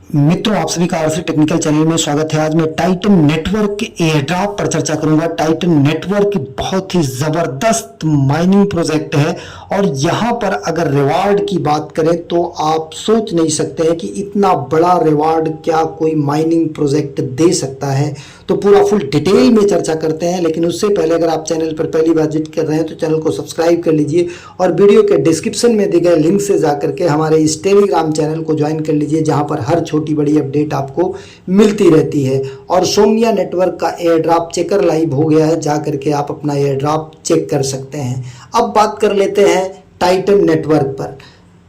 मित्रों, आप सभी का आरसी टेक्निकल चैनल में स्वागत है। आज मैं टाइटन नेटवर्क के एयरड्रॉप पर चर्चा करूंगा। टाइटन नेटवर्क बहुत ही जबरदस्त माइनिंग प्रोजेक्ट है और यहां पर अगर रिवार्ड की बात करें तो आप सोच नहीं सकते हैं कि इतना बड़ा रिवार्ड क्या कोई माइनिंग प्रोजेक्ट दे सकता है। तो पूरा फुल डिटेल में चर्चा करते हैं, लेकिन उससे पहले अगर आप चैनल पर पहली बार विजिट कर रहे हैं तो चैनल को सब्सक्राइब कर लीजिए और वीडियो के डिस्क्रिप्शन में दिए गए लिंक से जाकर के हमारे इस टेलीग्राम चैनल को ज्वाइन कर लीजिए, जहां पर हर छोटी बड़ी अपडेट आपको मिलती रहती है। और सोमनिया नेटवर्क का एयर ड्रॉप चेकर लाइव हो गया है, जा करके आप अपना एयर ड्रॉप चेक कर सकते हैं। अब बात कर लेते हैं टाइटन नेटवर्क पर।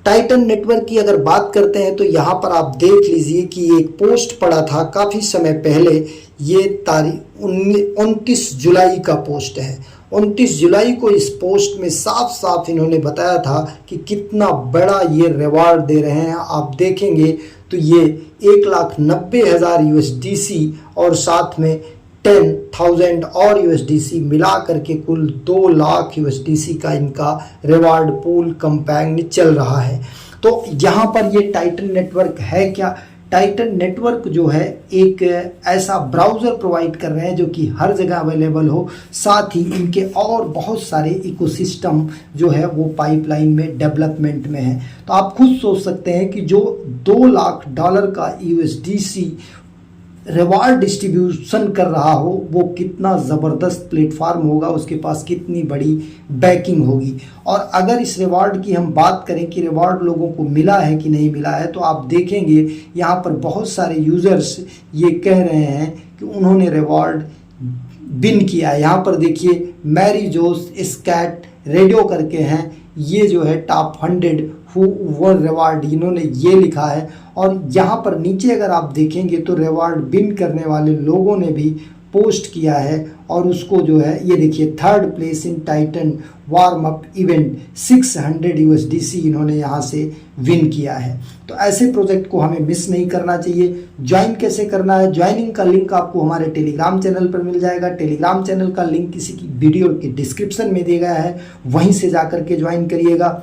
टाइटन नेटवर्क की अगर बात करते हैं तो यहाँ पर आप देख लीजिए कि एक पोस्ट पड़ा था काफ़ी समय पहले। ये तारीख 29 जुलाई का पोस्ट है। 29 जुलाई को इस पोस्ट में साफ साफ इन्होंने बताया था कि कितना बड़ा ये रिवार्ड दे रहे हैं। आप देखेंगे तो ये 1,90,000 USDC और साथ में 10,000 और USDC मिला करके कुल 2 लाख USDC का इनका रिवार्ड पूल कंपैंग चल रहा है। तो यहाँ पर ये टाइटन नेटवर्क है क्या? टाइटन नेटवर्क जो है एक ऐसा ब्राउज़र प्रोवाइड कर रहे हैं जो कि हर जगह अवेलेबल हो, साथ ही इनके और बहुत सारे इकोसिस्टम जो है वो पाइपलाइन में डेवलपमेंट में है। तो आप खुद सोच सकते हैं कि जो $2 लाख का USDC रिवार्ड डिस्ट्रीब्यूशन कर रहा हो वो कितना ज़बरदस्त प्लेटफार्म होगा, उसके पास कितनी बड़ी बैकिंग होगी। और अगर इस रिवार्ड की हम बात करें कि रिवार्ड लोगों को मिला है कि नहीं मिला है, तो आप देखेंगे यहाँ पर बहुत सारे यूज़र्स ये कह रहे हैं कि उन्होंने रिवार्ड विन किया है। यहाँ पर देखिए मैरी जोस स्कैट रेडियो करके हैं, ये जो है टॉप 100 हु वन रिवार्ड इन्होंने ये लिखा है। और यहाँ पर नीचे अगर आप देखेंगे तो रिवार्ड विन करने वाले लोगों ने भी पोस्ट किया है और उसको जो है ये देखिए 3rd place in Titan warm up event 600 USDC इन्होंने यहाँ से विन किया है। तो ऐसे प्रोजेक्ट को हमें मिस नहीं करना चाहिए। ज्वाइन कैसे करना है? ज्वाइनिंग का लिंक आपको हमारे टेलीग्राम चैनल पर मिल जाएगा। टेलीग्राम चैनल का लिंक किसी की वीडियो के डिस्क्रिप्शन में दिया गया है, वहीं से जाकर के ज्वाइन करिएगा।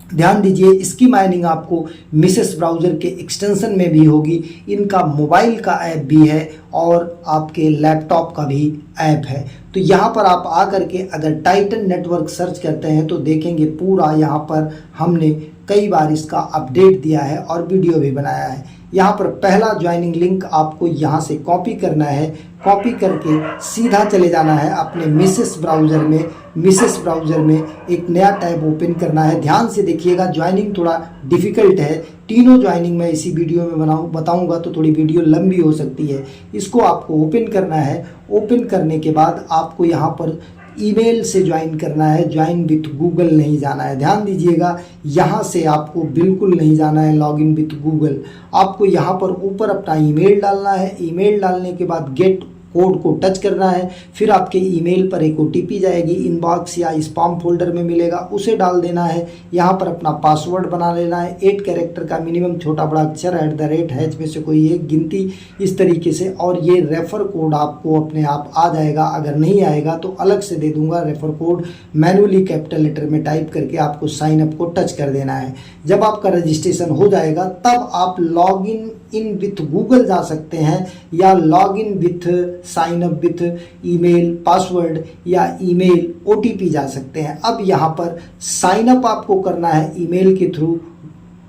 ध्यान दीजिए, इसकी माइनिंग आपको मिसेस ब्राउज़र के एक्सटेंशन में भी होगी। इनका मोबाइल का ऐप भी है और आपके लैपटॉप का भी ऐप है। तो यहाँ पर आप आकर के अगर टाइटन नेटवर्क सर्च करते हैं तो देखेंगे पूरा यहाँ पर हमने कई बार इसका अपडेट दिया है और वीडियो भी बनाया है। यहाँ पर पहला ज्वाइनिंग लिंक आपको यहाँ से कॉपी करना है। कॉपी करके सीधा चले जाना है अपने मिसेस ब्राउज़र में। मिसेस ब्राउज़र में एक नया टैब ओपन करना है। ध्यान से देखिएगा, ज्वाइनिंग थोड़ा डिफ़िकल्ट है। तीनों ज्वाइनिंग मैं इसी वीडियो में बताऊंगा तो थोड़ी वीडियो लंबी हो सकती है। इसको आपको ओपन करना है। ओपन करने के बाद आपको यहाँ पर ईमेल से ज्वाइन करना है। ज्वाइन विथ गूगल नहीं जाना है। ध्यान दीजिएगा, यहाँ से आपको बिल्कुल नहीं जाना है लॉगिन विथ गूगल। आपको यहाँ पर ऊपर अपना ईमेल डालना है। ईमेल डालने के बाद गेट कोड को टच करना है। फिर आपके ईमेल पर एक OTP जाएगी, इनबॉक्स या स्पैम फोल्डर में मिलेगा, उसे डाल देना है। यहाँ पर अपना पासवर्ड बना लेना है 8 कैरेक्टर का मिनिमम, छोटा बड़ा अक्षर @ में से कोई एक गिनती, इस तरीके से। और ये रेफ़र कोड आपको अपने आप आ जाएगा। अगर नहीं आएगा तो अलग से दे दूंगा refer code. Manually capital letter में टाइप करके आपको साइन अप को टच कर देना है। जब आपका रजिस्ट्रेशन हो जाएगा तब आप लॉगिन इन विथ गूगल जा सकते हैं या login with sign up with email password या ईमेल OTP जा सकते हैं। अब यहाँ पर साइन अप आपको करना है ईमेल के थ्रू,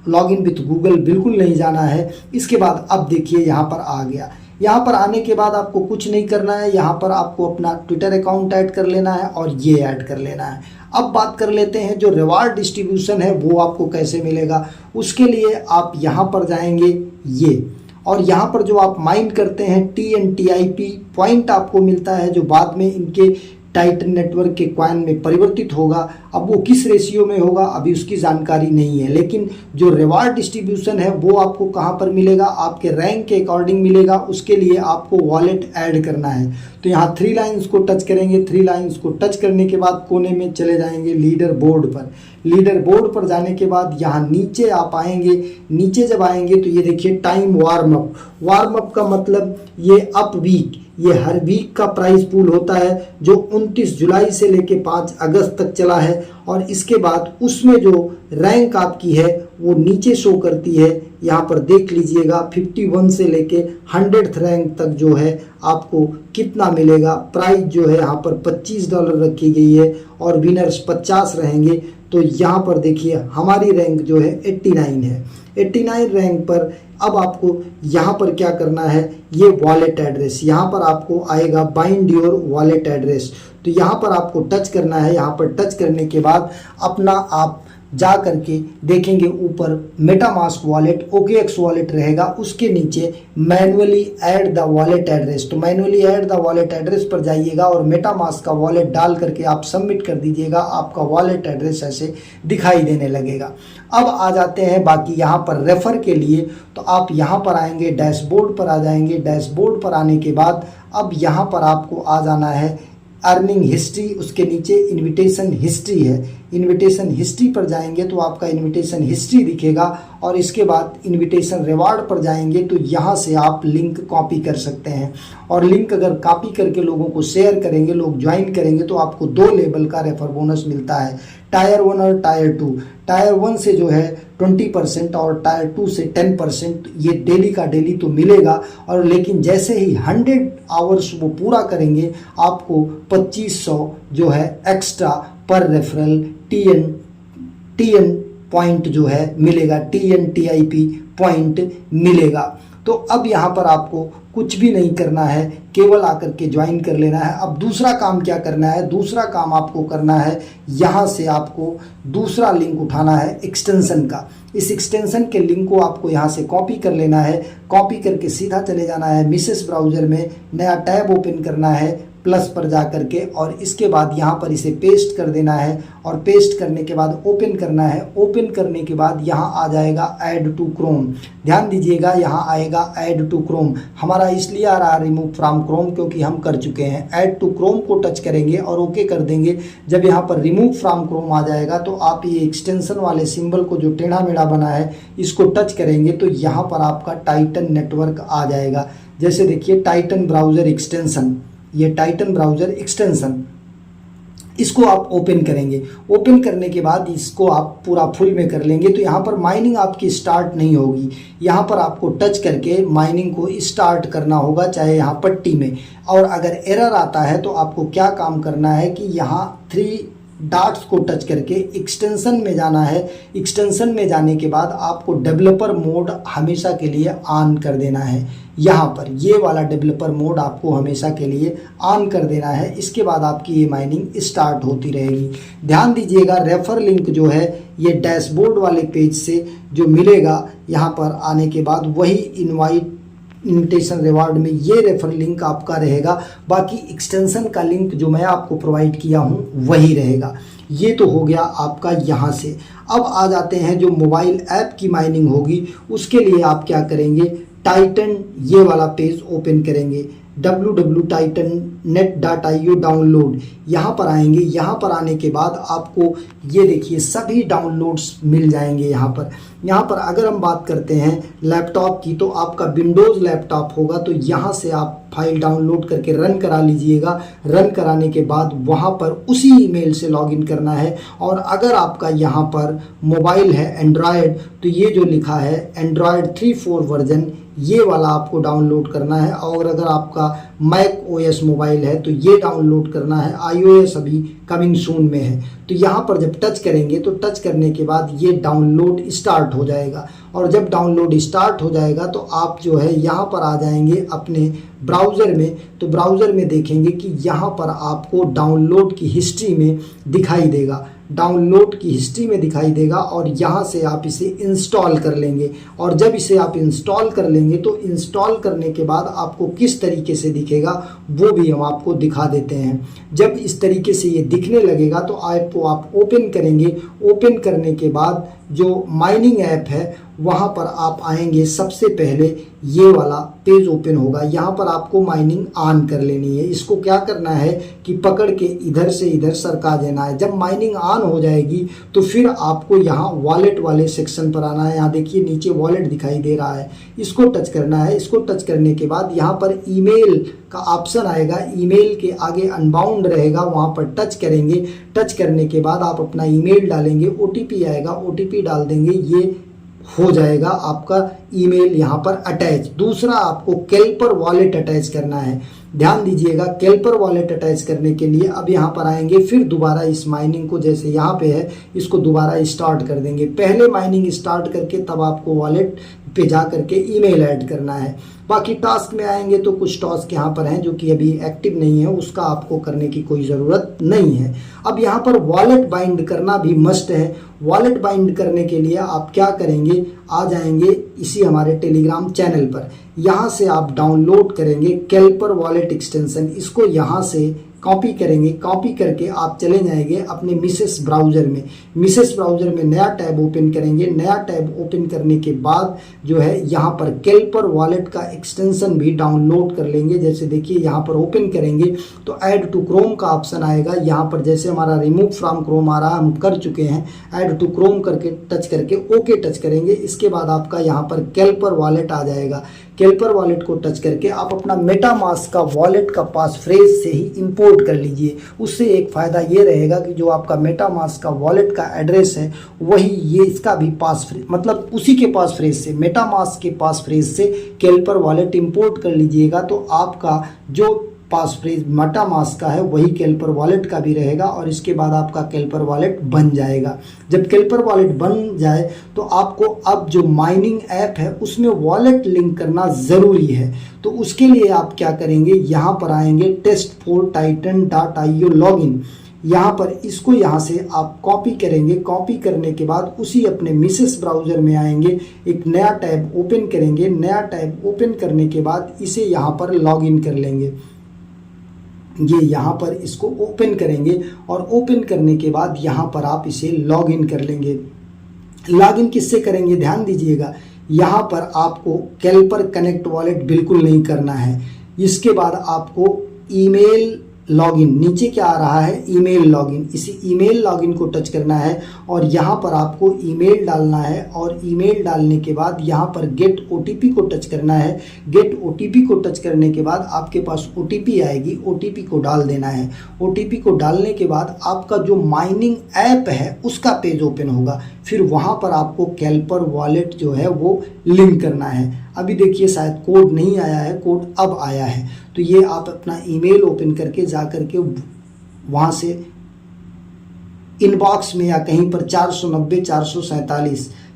लॉगिन विथ गूगल बिल्कुल नहीं जाना है। इसके बाद अब देखिए यहाँ पर आ गया। यहाँ पर आने के बाद आपको कुछ नहीं करना है। यहाँ पर आपको अपना ट्विटर अकाउंट ऐड कर लेना है और ये ऐड कर लेना है। अब बात कर लेते हैं जो रिवार्ड डिस्ट्रीब्यूशन है वो आपको कैसे मिलेगा। उसके लिए आप यहाँ पर जाएंगे ये, और यहाँ पर जो आप माइन करते हैं TNTIP पॉइंट आपको मिलता है, जो बाद में इनके टाइटन नेटवर्क के कॉइन में परिवर्तित होगा। अब वो किस रेशियो में होगा अभी उसकी जानकारी नहीं है, लेकिन जो रिवार्ड डिस्ट्रीब्यूशन है वो आपको कहाँ पर मिलेगा, आपके रैंक के अकॉर्डिंग मिलेगा। उसके लिए आपको वॉलेट ऐड करना है। तो यहाँ 3 लाइन्स को टच करेंगे। 3 लाइन्स को टच करने के बाद कोने में चले जाएंगे लीडर बोर्ड पर। लीडर बोर्ड पर जाने के बाद यहाँ नीचे आप आएंगे। नीचे जब आएंगे तो ये देखिए time warm up. Warm up का मतलब ये अप वीक, ये हर वीक का प्राइस पूल होता है जो 29 जुलाई से लेके 5 अगस्त तक चला है। और इसके बाद उसमें जो रैंक आपकी है वो नीचे शो करती है। यहाँ पर देख लीजिएगा 51 से लेके 100th रैंक तक जो है आपको कितना मिलेगा। प्राइस जो है यहाँ पर $25 रखी गई है और विनर्स 50 रहेंगे। तो यहाँ पर देखिए हमारी रैंक जो है 89 है। 89 रैंक पर अब आपको यहाँ पर क्या करना है, ये वॉलेट एड्रेस यहाँ पर आपको आएगा, बाइंड योर वॉलेट एड्रेस। तो यहाँ पर आपको टच करना है। यहाँ पर टच करने के बाद अपना आप जा करके देखेंगे ऊपर मेटामास्क वॉलेट, OKX वॉलेट रहेगा, उसके नीचे manually add the wallet address. तो manually add the wallet address पर जाइएगा और मेटामास्क का वॉलेट डाल करके आप सबमिट कर दीजिएगा। आपका वॉलेट एड्रेस ऐसे दिखाई देने लगेगा। अब आ जाते हैं बाकी यहाँ पर रेफर के लिए। तो आप यहाँ पर आएंगे, डैशबोर्ड पर आ जाएंगे। डैशबोर्ड पर आने के बाद अब यहाँ पर आपको आ जाना है अर्निंग हिस्ट्री, उसके नीचे इनविटेशन हिस्ट्री है। इनविटेशन हिस्ट्री पर जाएंगे तो आपका इनविटेशन हिस्ट्री दिखेगा और इसके बाद इनविटेशन रिवार्ड पर जाएंगे तो यहाँ से आप लिंक कॉपी कर सकते हैं। और लिंक अगर कॉपी करके लोगों को शेयर करेंगे, लोग ज्वाइन करेंगे तो आपको 2 लेवल का रेफर बोनस मिलता है, टायर 1 और टायर 2। टायर 1 से जो है 20% और टायर 2 से 10%। ये डेली का डेली तो मिलेगा, और लेकिन जैसे ही 100 आवर्स वो पूरा करेंगे आपको 2500 जो है एक्स्ट्रा पर रेफरल TN पॉइंट जो है मिलेगा, TNTIP पॉइंट मिलेगा। तो अब यहाँ पर आपको कुछ भी नहीं करना है, केवल आकर के ज्वाइन कर लेना है। अब दूसरा काम क्या करना है, दूसरा काम आपको करना है, यहाँ से आपको दूसरा लिंक उठाना है एक्सटेंशन का। इस एक्सटेंशन के लिंक को आपको यहाँ से कॉपी कर लेना है। कॉपी करके सीधा चले जाना है मिसेस ब्राउज़र में, नया टैब ओपन करना है प्लस पर जा करके, और इसके बाद यहाँ पर इसे पेस्ट कर देना है। और पेस्ट करने के बाद ओपन करना है। ओपन करने के बाद यहाँ आ जाएगा ऐड टू क्रोम। ध्यान दीजिएगा यहाँ आएगा ऐड टू क्रोम। हमारा इसलिए आ रहा है रिमूव फ्रॉम क्रोम क्योंकि हम कर चुके हैं। ऐड टू क्रोम को टच करेंगे और ओके कर देंगे। जब यहाँ पर रिमूव फ्रॉम क्रोम आ जाएगा तो आप ये एक्सटेंशन वाले सिंबल को जो टेढ़ा मेढ़ा बना है इसको टच करेंगे तो यहाँ पर आपका टाइटन नेटवर्क आ जाएगा। जैसे देखिए टाइटन ब्राउज़र एक्सटेंशन, ये टाइटन ब्राउज़र एक्सटेंशन, इसको आप ओपन करेंगे। ओपन करने के बाद इसको आप पूरा फुल में कर लेंगे तो यहाँ पर माइनिंग आपकी स्टार्ट नहीं होगी। यहाँ पर आपको टच करके माइनिंग को स्टार्ट करना होगा, चाहे यहाँ पट्टी में। और अगर एरर आता है तो आपको क्या काम करना है कि यहाँ 3 डॉट्स को टच करके एक्सटेंशन में जाना है। एक्सटेंशन में जाने के बाद आपको डेवलपर मोड हमेशा के लिए ऑन कर देना है। यहाँ पर ये वाला डेवलपर मोड आपको हमेशा के लिए ऑन कर देना है। इसके बाद आपकी ये माइनिंग स्टार्ट होती रहेगी। ध्यान दीजिएगा रेफर लिंक जो है ये डैशबोर्ड वाले पेज से जो मिलेगा, यहाँ पर आने के बाद वही इनविटेशन रिवार्ड में ये रेफर लिंक आपका रहेगा। बाकी एक्सटेंशन का लिंक जो मैं आपको प्रोवाइड किया हूँ वही रहेगा। ये तो हो गया आपका यहाँ से। अब आ जाते हैं जो मोबाइल ऐप की माइनिंग होगी, उसके लिए आप क्या करेंगे, टाइटन ये वाला पेज ओपन करेंगे, www.titannet.io डाउनलोड, यहाँ पर आएंगे। यहाँ पर आने के बाद आपको ये देखिए सभी डाउनलोड्स मिल जाएंगे। यहाँ पर अगर हम बात करते हैं लैपटॉप की तो आपका विंडोज़ लैपटॉप होगा तो यहाँ से आप फाइल डाउनलोड करके रन करा लीजिएगा। रन कराने के बाद वहाँ पर उसी ईमेल से लॉगिन करना है। और अगर आपका यहाँ पर मोबाइल है एंड्रॉयड तो ये जो लिखा है एंड्रॉयड 3.4 वर्जन, ये वाला आपको डाउनलोड करना है। और अगर आपका मैक OS मोबाइल है तो ये डाउनलोड करना है। iOS अभी कमिंग सून में है। तो यहाँ पर जब टच करेंगे तो टच करने के बाद ये डाउनलोड स्टार्ट हो जाएगा। और जब डाउनलोड स्टार्ट हो जाएगा तो आप जो है यहाँ पर आ जाएंगे अपने ब्राउज़र में। तो ब्राउज़र में देखेंगे कि यहाँ पर आपको डाउनलोड की हिस्ट्री में दिखाई देगा, डाउनलोड की हिस्ट्री में दिखाई देगा। और यहाँ से आप इसे इंस्टॉल कर लेंगे। और जब इसे आप इंस्टॉल कर लेंगे तो इंस्टॉल करने के बाद आपको किस तरीके से दिखेगा वो भी हम आपको दिखा देते हैं। जब इस तरीके से ये दिखने लगेगा तो आपको आप ओपन करेंगे। ओपन करने के बाद जो माइनिंग ऐप है वहाँ पर आप आएंगे। सबसे पहले ये वाला पेज ओपन होगा, यहाँ पर आपको माइनिंग ऑन कर लेनी है। इसको क्या करना है कि पकड़ के इधर से इधर सरका देना है। जब माइनिंग ऑन हो जाएगी तो फिर आपको यहाँ वॉलेट वाले सेक्शन पर आना है। यहाँ देखिए नीचे वॉलेट दिखाई दे रहा है, इसको टच करना है। इसको टच करने के बाद यहाँ पर ईमेल का ऑप्शन आएगा, ईमेल के आगे अनबाउंड रहेगा, वहाँ पर टच करेंगे। टच करने के बाद आप अपना ईमेल डालेंगे, OTP आएगा, OTP डाल देंगे। ये हो जाएगा आपका ईमेल यहाँ पर अटैच। दूसरा, आपको कैल्पर वॉलेट अटैच करना है। ध्यान दीजिएगा, कैल्पर वॉलेट अटैच करने के लिए अब यहाँ पर आएंगे, फिर दोबारा इस माइनिंग को जैसे यहाँ पे है इसको दोबारा स्टार्ट कर देंगे। पहले माइनिंग स्टार्ट करके तब आपको वॉलेट पे जा करके ईमेल ऐड करना है। बाकी टास्क में आएंगे तो कुछ टास्क यहाँ पर हैं जो कि अभी एक्टिव नहीं है, उसका आपको करने की कोई ज़रूरत नहीं है। अब यहाँ पर वॉलेट बाइंड करना भी मस्ट है। वॉलेट बाइंड करने के लिए आप क्या करेंगे, आ जाएंगे इसी हमारे टेलीग्राम चैनल पर, यहाँ से आप डाउनलोड करेंगे कैल्पर वॉलेट एक्सटेंशन। इसको यहाँ से कॉपी करेंगे, कॉपी करके आप चले जाएंगे अपने मिसेस ब्राउज़र में। मिसेस ब्राउज़र में नया टैब ओपन करेंगे। नया टैब ओपन करने के बाद जो है यहाँ पर कैल्पर वॉलेट का एक्सटेंशन भी डाउनलोड कर लेंगे। जैसे देखिए यहाँ पर ओपन करेंगे तो ऐड टू क्रोम का ऑप्शन आएगा। यहाँ पर जैसे हमारा रिमूव फ्रॉम क्रोम आ रहा है, हम कर चुके हैं, ऐड टू क्रोम करके टच करके ओके टच करेंगे। इसके बाद आपका यहाँ पर कैल्पर वॉलेट आ जाएगा। कैल्पर वॉलेट को टच करके आप अपना मेटामास्क का वॉलेट का पास फ्रेज से ही इंपोर्ट कर लीजिए। उससे एक फ़ायदा ये रहेगा कि जो आपका मेटामास्क का वॉलेट का एड्रेस है वही ये इसका भी पास फ्रेज, मतलब उसी के पास फ्रेज से, मेटामास्क के पास फ्रेज से कैल्पर वॉलेट इंपोर्ट कर लीजिएगा तो आपका जो पास फ्रेज मेटामास्क का है वही कैल्पर वॉलेट का भी रहेगा और इसके बाद आपका कैल्पर वॉलेट बन जाएगा। जब कैल्पर वॉलेट बन जाए तो आपको अब जो माइनिंग ऐप है उसमें वॉलेट लिंक करना ज़रूरी है। तो उसके लिए आप क्या करेंगे, यहाँ पर आएंगे test4titan.io लॉगिन, यहाँ पर इसको यहाँ से आप कॉपी करेंगे। कॉपी करने के बाद उसी अपने मिसेस ब्राउज़र में आएंगे, एक नया टैब ओपन करेंगे। नया टैब ओपन करने के बाद इसे यहाँ पर लॉगिन कर लेंगे। ये यहाँ पर इसको ओपन करेंगे और ओपन करने के बाद यहाँ पर आप इसे लॉगिन कर लेंगे। लॉगिन किससे करेंगे, ध्यान दीजिएगा, यहाँ पर आपको कैल्पर कनेक्ट वॉलेट बिल्कुल नहीं करना है। इसके बाद आपको ईमेल लॉगिन, नीचे क्या आ रहा है, ईमेल लॉगिन, इसी ईमेल लॉगिन को टच करना है और यहाँ पर आपको ईमेल डालना है और ईमेल डालने के बाद यहाँ पर गेट ओटीपी को टच करना है। गेट ओटीपी को टच करने के बाद आपके पास ओटीपी आएगी, ओटीपी को डाल देना है। ओटीपी को डालने के बाद आपका जो माइनिंग ऐप है उसका पेज ओपन होगा, फिर वहाँ पर आपको कैल्पर वॉलेट जो है वो लिंक करना है। अभी देखिए शायद कोड नहीं आया है, कोड अब आया है। तो ये आप अपना ईमेल ओपन करके जा करके वहाँ से इनबॉक्स में या कहीं पर 490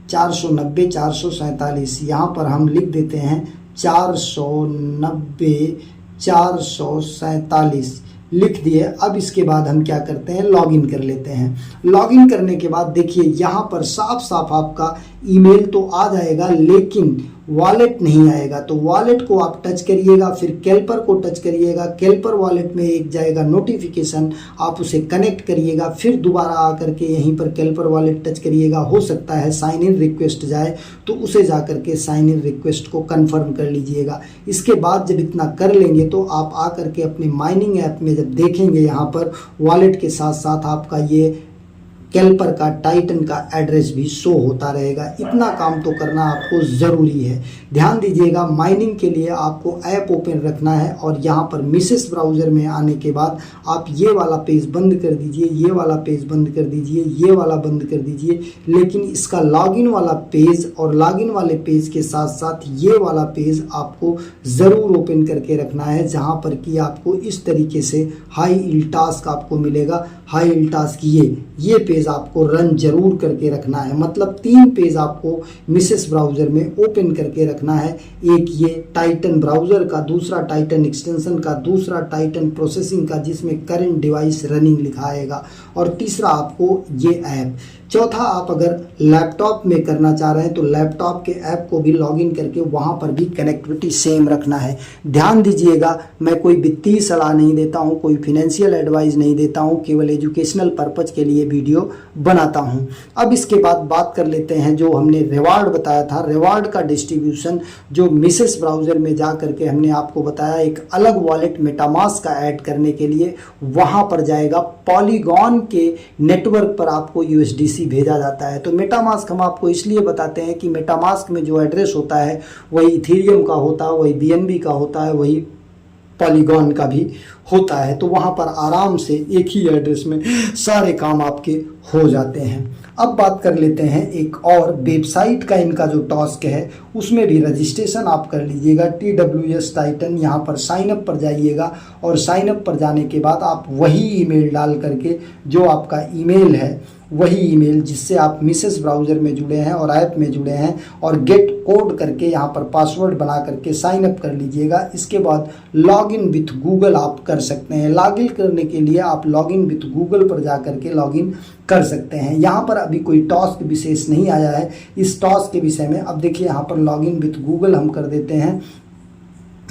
447 यहाँ पर हम लिख देते हैं 490 447 लिख दिए। अब इसके बाद हम क्या करते हैं, लॉगिन कर लेते हैं। लॉगिन करने के बाद देखिए यहाँ पर साफ साफ आपका ईमेल तो आ जाएगा लेकिन वॉलेट नहीं आएगा। तो वॉलेट को आप टच करिएगा, फिर कैल्पर को टच करिएगा। कैल्पर वॉलेट में एक जाएगा नोटिफिकेशन, आप उसे कनेक्ट करिएगा, फिर दोबारा आकर के यहीं पर कैल्पर वॉलेट टच करिएगा। हो सकता है साइन इन रिक्वेस्ट जाए तो उसे जा करके साइन इन रिक्वेस्ट को कंफर्म कर लीजिएगा। इसके बाद जब इतना कर लेंगे तो आप आकर के अपने माइनिंग ऐप में जब देखेंगे यहाँ पर वॉलेट के साथ साथ आपका ये कैल्पर का टाइटन का एड्रेस भी शो होता रहेगा। इतना काम तो करना आपको ज़रूरी है। ध्यान दीजिएगा, माइनिंग के लिए आपको ऐप ओपन रखना है और यहाँ पर मिसेस ब्राउज़र में आने के बाद आप ये वाला पेज बंद कर दीजिए, ये वाला पेज बंद कर दीजिए, ये वाला बंद कर दीजिए। लेकिन इसका लॉगिन वाला पेज और लॉगिन वाले पेज के साथ साथ ये वाला पेज आपको ज़रूर ओपन करके रखना है, जहाँ पर कि आपको इस तरीके से हाई यील्ड टास्क आपको मिलेगा। हाई यील्ड टास्क ये पेज आपको रन जरूर करके रखना है। मतलब 3 पेज आपको मिसेस ब्राउज़र में ओपन करके रखना है। एक ये टाइटन ब्राउज़र का, दूसरा टाइटन एक्सटेंशन का, दूसरा टाइटन प्रोसेसिंग का जिसमें करंट डिवाइस रनिंग लिखा आएगा, और तीसरा आपको ये ऐप। चौथा, आप अगर लैपटॉप में करना चाह रहे हैं तो लैपटॉप के ऐप को भी लॉगिन करके वहाँ पर भी कनेक्टिविटी सेम रखना है। ध्यान दीजिएगा, मैं कोई वित्तीय सलाह नहीं देता हूँ, कोई फिनेंशियल एडवाइस नहीं देता हूँ, केवल एजुकेशनल पर्पज़ के लिए वीडियो बनाता हूँ। अब इसके बाद बात कर लेते हैं जो हमने रिवार्ड बताया था। रिवार्ड का डिस्ट्रीब्यूशन जो मिसेस ब्राउज़र में जा करके हमने आपको बताया, एक अलग वॉलेट मेटामास्क का ऐड करने के लिए वहाँ पर जाएगा। पॉलीगॉन के नेटवर्क पर आपको USDC भेजा जाता है। तो मेटामास्क हम आपको इसलिए बताते हैं कि मेटामास्क में जो एड्रेस होता है वही इथेरियम का होता है, वही BNB का होता है, वही पॉलीगॉन का भी होता है, तो वहाँ पर आराम से एक ही एड्रेस में सारे काम आपके हो जाते हैं। अब बात कर लेते हैं एक और वेबसाइट का, इनका जो टास्क है उसमें भी रजिस्ट्रेशन आप कर लीजिएगा। TWS टाइटन, यहाँ पर साइन अप पर जाइएगा और साइन अप पर जाने के बाद आप वही ईमेल डाल करके, जो आपका ईमेल है वही ईमेल जिससे आप मिसेस ब्राउज़र में जुड़े हैं और ऐप में जुड़े हैं, और गेट कोड करके यहाँ पर पासवर्ड बना करके साइन अप कर लीजिएगा। इसके बाद लॉगिन विथ गूगल आप कर सकते हैं। लॉगिन करने के लिए आप लॉगिन विथ गूगल पर जा करके लॉगिन कर सकते हैं। यहाँ पर अभी कोई टास्क विशेष नहीं आया है इस टास्क के विषय में। अब देखिए यहाँ पर लॉगिन विथ गूगल हम कर देते हैं।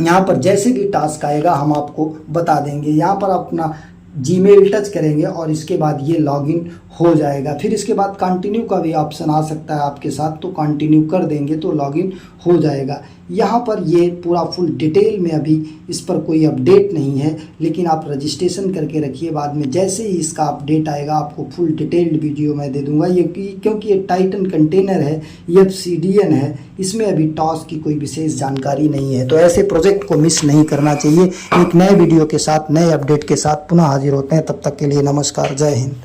यहाँ पर जैसे भी टास्क आएगा हम आपको बता देंगे। यहाँ पर अपना जीमेल टच करेंगे और इसके बाद ये लॉगिन हो जाएगा। फिर इसके बाद कंटिन्यू का भी ऑप्शन आ सकता है आपके साथ, तो कंटिन्यू कर देंगे तो लॉगिन हो जाएगा। यहाँ पर ये पूरा फुल डिटेल में अभी इस पर कोई अपडेट नहीं है, लेकिन आप रजिस्ट्रेशन करके रखिए। बाद में जैसे ही इसका अपडेट आएगा आपको फुल डिटेल्ड वीडियो मैं दे दूंगा। ये क्योंकि ये टाइटन कंटेनर है, ये CDN है, इसमें अभी टास्क की कोई विशेष जानकारी नहीं है, तो ऐसे प्रोजेक्ट को मिस नहीं करना चाहिए। एक नए वीडियो के साथ, नए अपडेट के साथ पुनः हाजिर होते हैं। तब तक के लिए नमस्कार, जय हिंद।